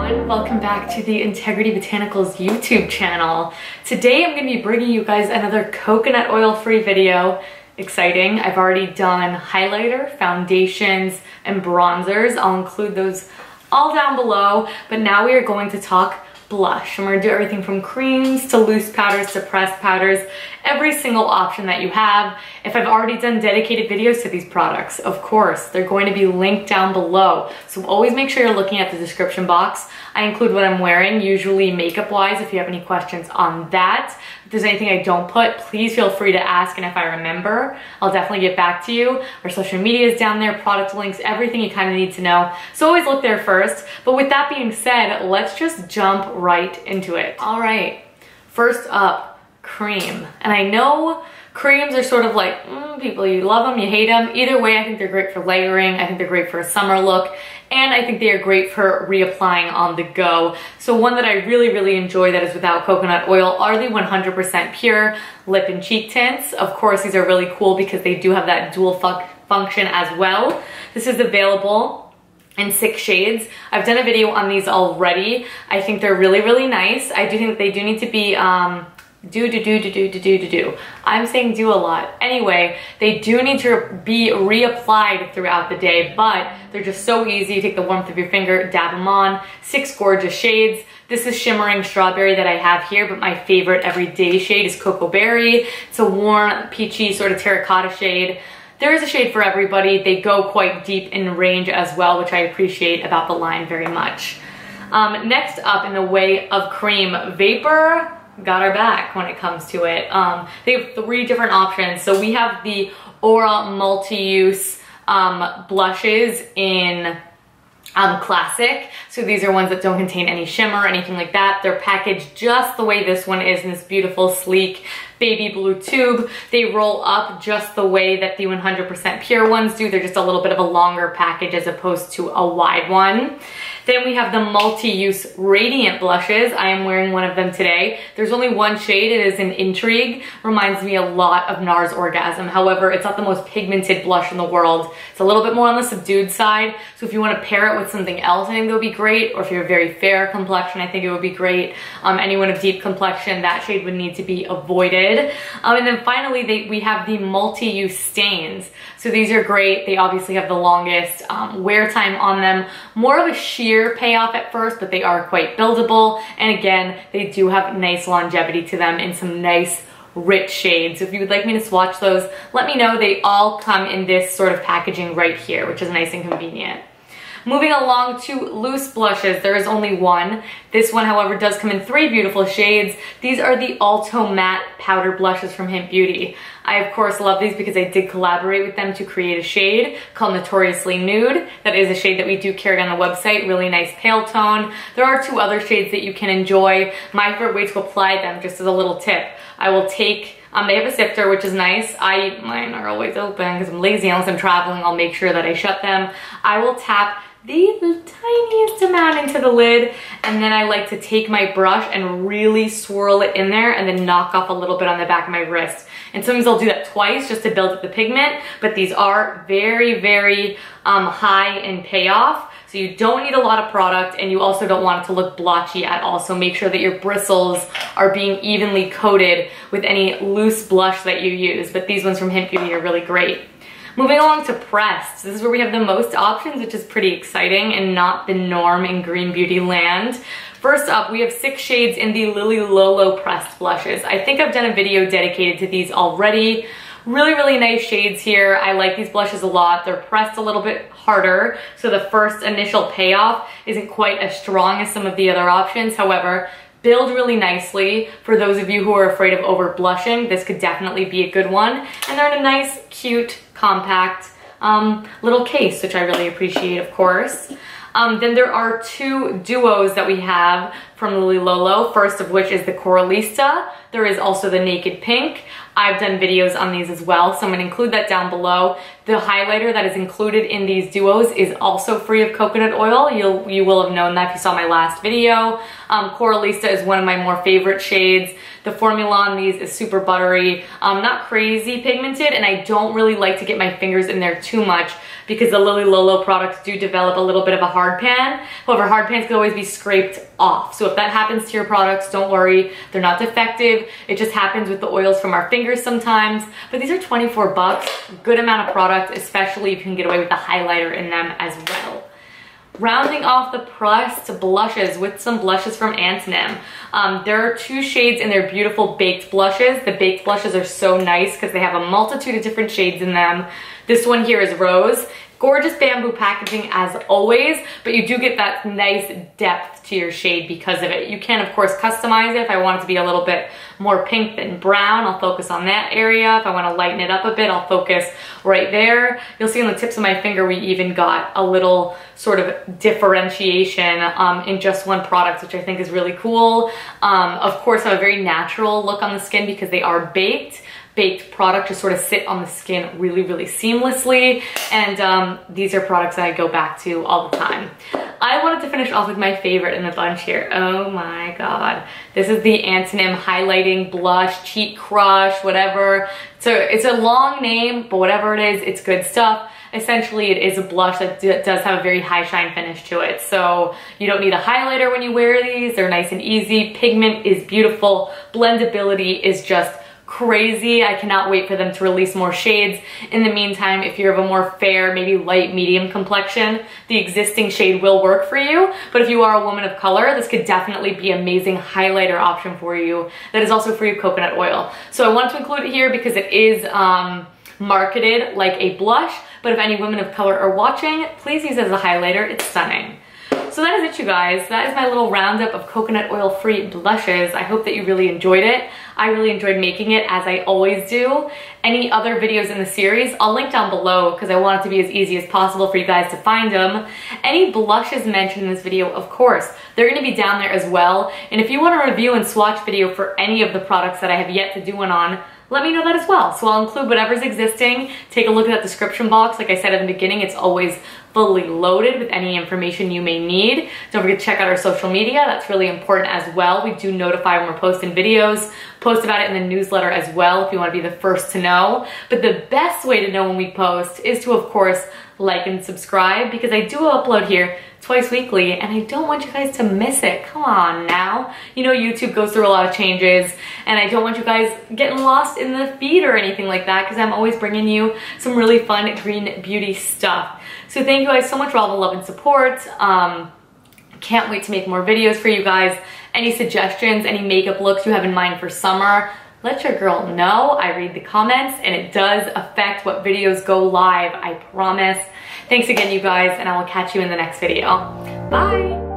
everyone, welcome back to the Integrity Botanicals YouTube channel. Today I'm going to be bringing you guys another coconut oil free video. Exciting. I've already done highlighter, foundations, and bronzers. I'll include those all down below, but now we are going to talk blush. And we're going to do everything from creams to loose powders to pressed powders, every single option that you have. If I've already done dedicated videos to these products, of course, they're going to be linked down below. So always make sure you're looking at the description box. I include what I'm wearing, usually makeup wise, if you have any questions on that. If there's anything I don't put, please feel free to ask, and if I remember, I'll definitely get back to you. Our social media is down there, product links, everything you kind of need to know. So always look there first. But with that being said, let's just jump right into it. All right, first up, cream. And I know creams are sort of like, people, you love them, you hate them. Either way, I think they're great for layering. I think they're great for a summer look. And I think they are great for reapplying on the go. So one that I really enjoy that is without coconut oil are the 100% pure lip and cheek tints. Of course, these are really cool because they do have that dual function as well. This is available in 6 shades. I've done a video on these already. I think they're really nice. I do think that they do need to be I'm saying do a lot. Anyway, they do need to be reapplied throughout the day, but they're just so easy. You take the warmth of your finger, dab them on. 6 gorgeous shades. This is Shimmering Strawberry that I have here, but my favorite everyday shade is Cocoa Berry. It's a warm, peachy, sort of terracotta shade. There is a shade for everybody. They go quite deep in range as well, which I appreciate about the line very much. Next up in the way of cream, Vapor got our back when it comes to it. They have 3 different options. So we have the Aura multi-use blushes in classic. So these are ones that don't contain any shimmer or anything like that. They're packaged just the way this one is in this beautiful, sleek, baby blue tube. They roll up just the way that the 100% pure ones do. They're just a little bit of a longer package as opposed to a wide one. Then we have the multi-use radiant blushes. I am wearing one of them today. There's only one shade. It is an Intrigue. Reminds me a lot of NARS Orgasm. However, it's not the most pigmented blush in the world. It's a little bit more on the subdued side. So if you want to pair it with something else, I think it would be great. Or if you're a very fair complexion, I think it would be great. Anyone of deep complexion, that shade would need to be avoided. And then finally, we have the multi-use stains. So these are great. They obviously have the longest wear time on them. More of a sheer payoff at first, but they are quite buildable. And again, they do have nice longevity to them in some nice rich shades. So if you would like me to swatch those, let me know. They all come in this sort of packaging right here, which is nice and convenient. Moving along to loose blushes, there is only one. This one, however, does come in 3 beautiful shades. These are the Alto Matte Powder Blushes from Hint Beauty. I, of course, love these because I did collaborate with them to create a shade called Notoriously Nude. That is a shade that we do carry on the website, really nice pale tone. There are 2 other shades that you can enjoy. My favorite way to apply them, just as a little tip, I will take they have a sifter, which is nice. Mine are always open because I'm lazy. Unless I'm traveling, I'll make sure that I shut them. I will tap the tiniest amount into the lid, and then I like to take my brush and really swirl it in there and then knock off a little bit on the back of my wrist. And sometimes I'll do that twice just to build up the pigment, but these are very high in payoff. So you don't need a lot of product, and you also don't want it to look blotchy at all. So make sure that your bristles are being evenly coated with any loose blush that you use. But these ones from Hint Beauty are really great. Moving along to pressed. This is where we have the most options, which is pretty exciting and not the norm in green beauty land. First up, we have 6 shades in the Lily Lolo pressed blushes. I think I've done a video dedicated to these already. Really nice shades here. I like these blushes a lot. They're pressed a little bit harder, so the first initial payoff isn't quite as strong as some of the other options. However, build really nicely. For those of you who are afraid of over blushing, this could definitely be a good one. And they're in a nice, cute, compact little case, which I really appreciate, of course. Then there are 2 duos that we have from Lily Lolo, first of which is the Coralista. There is also the Naked Pink. I've done videos on these as well, so I'm gonna include that down below. The highlighter that is included in these duos is also free of coconut oil. You will have known that if you saw my last video. Coralista is one of my more favorite shades. The formula on these is super buttery, not crazy pigmented, and I don't really like to get my fingers in there too much because the Lolo products do develop a little bit of a hard pan. However, hard pans can always be scraped off. So if that happens to your products, don't worry, they're not defective. It just happens with the oils from our fingers sometimes. But these are 24 bucks, good amount of product, especially if you can get away with the highlighter in them as well. Rounding off the pressed blushes with some blushes from Antonym. There are 2 shades in their beautiful baked blushes. The baked blushes are so nice because they have a multitude of different shades in them. This one here is Rose. Gorgeous bamboo packaging as always, but you do get that nice depth to your shade because of it. You can of course customize it. If I want it to be a little bit more pink than brown, I'll focus on that area. If I want to lighten it up a bit, I'll focus right there. You'll see on the tips of my finger we even got a little sort of differentiation in just one product, which I think is really cool. Of course, I have a very natural look on the skin because they are baked. Baked product just sort of sit on the skin really, really seamlessly. And these are products that I go back to all the time. I wanted to finish off with my favorite in the bunch here. Oh my God. This is the Antonym Highlighting Blush, Cheat Crush, whatever. So it's a long name, but whatever it is, it's good stuff. Essentially, it is a blush that does have a very high shine finish to it. So you don't need a highlighter when you wear these. They're nice and easy. Pigment is beautiful. Blendability is just crazy. I cannot wait for them to release more shades. In the meantime, if you're of a more fair, maybe light medium complexion, the existing shade will work for you. But if you are a woman of color, this could definitely be an amazing highlighter option for you that is also free of coconut oil. So I wanted to include it here because it is marketed like a blush, but if any women of color are watching, please use it as a highlighter. It's stunning. So that is it, you guys. That is my little roundup of coconut oil free blushes. I hope that you really enjoyed it. I really enjoyed making it, as I always do. Any other videos in the series, I'll link down below because I want it to be as easy as possible for you guys to find them. Any blushes mentioned in this video, of course, they're gonna be down there as well. And if you want a review and swatch video for any of the products that I have yet to do one on, let me know that as well. So I'll include whatever's existing. Take a look at that description box. Like I said at the beginning, it's always fully loaded with any information you may need. Don't forget to check out our social media. That's really important as well. We do notify when we're posting videos. Post about it in the newsletter as well if you want to be the first to know. But the best way to know when we post is to, of course, like and subscribe because I do upload here twice weekly and I don't want you guys to miss it. Come on now. You know YouTube goes through a lot of changes and I don't want you guys getting lost in the feed or anything like that because I'm always bringing you some really fun green beauty stuff. So thank you guys so much for all the love and support. Can't wait to make more videos for you guys. Any suggestions, any makeup looks you have in mind for summer, let your girl know. I read the comments and it does affect what videos go live, I promise. Thanks again, you guys, and I will catch you in the next video. Bye.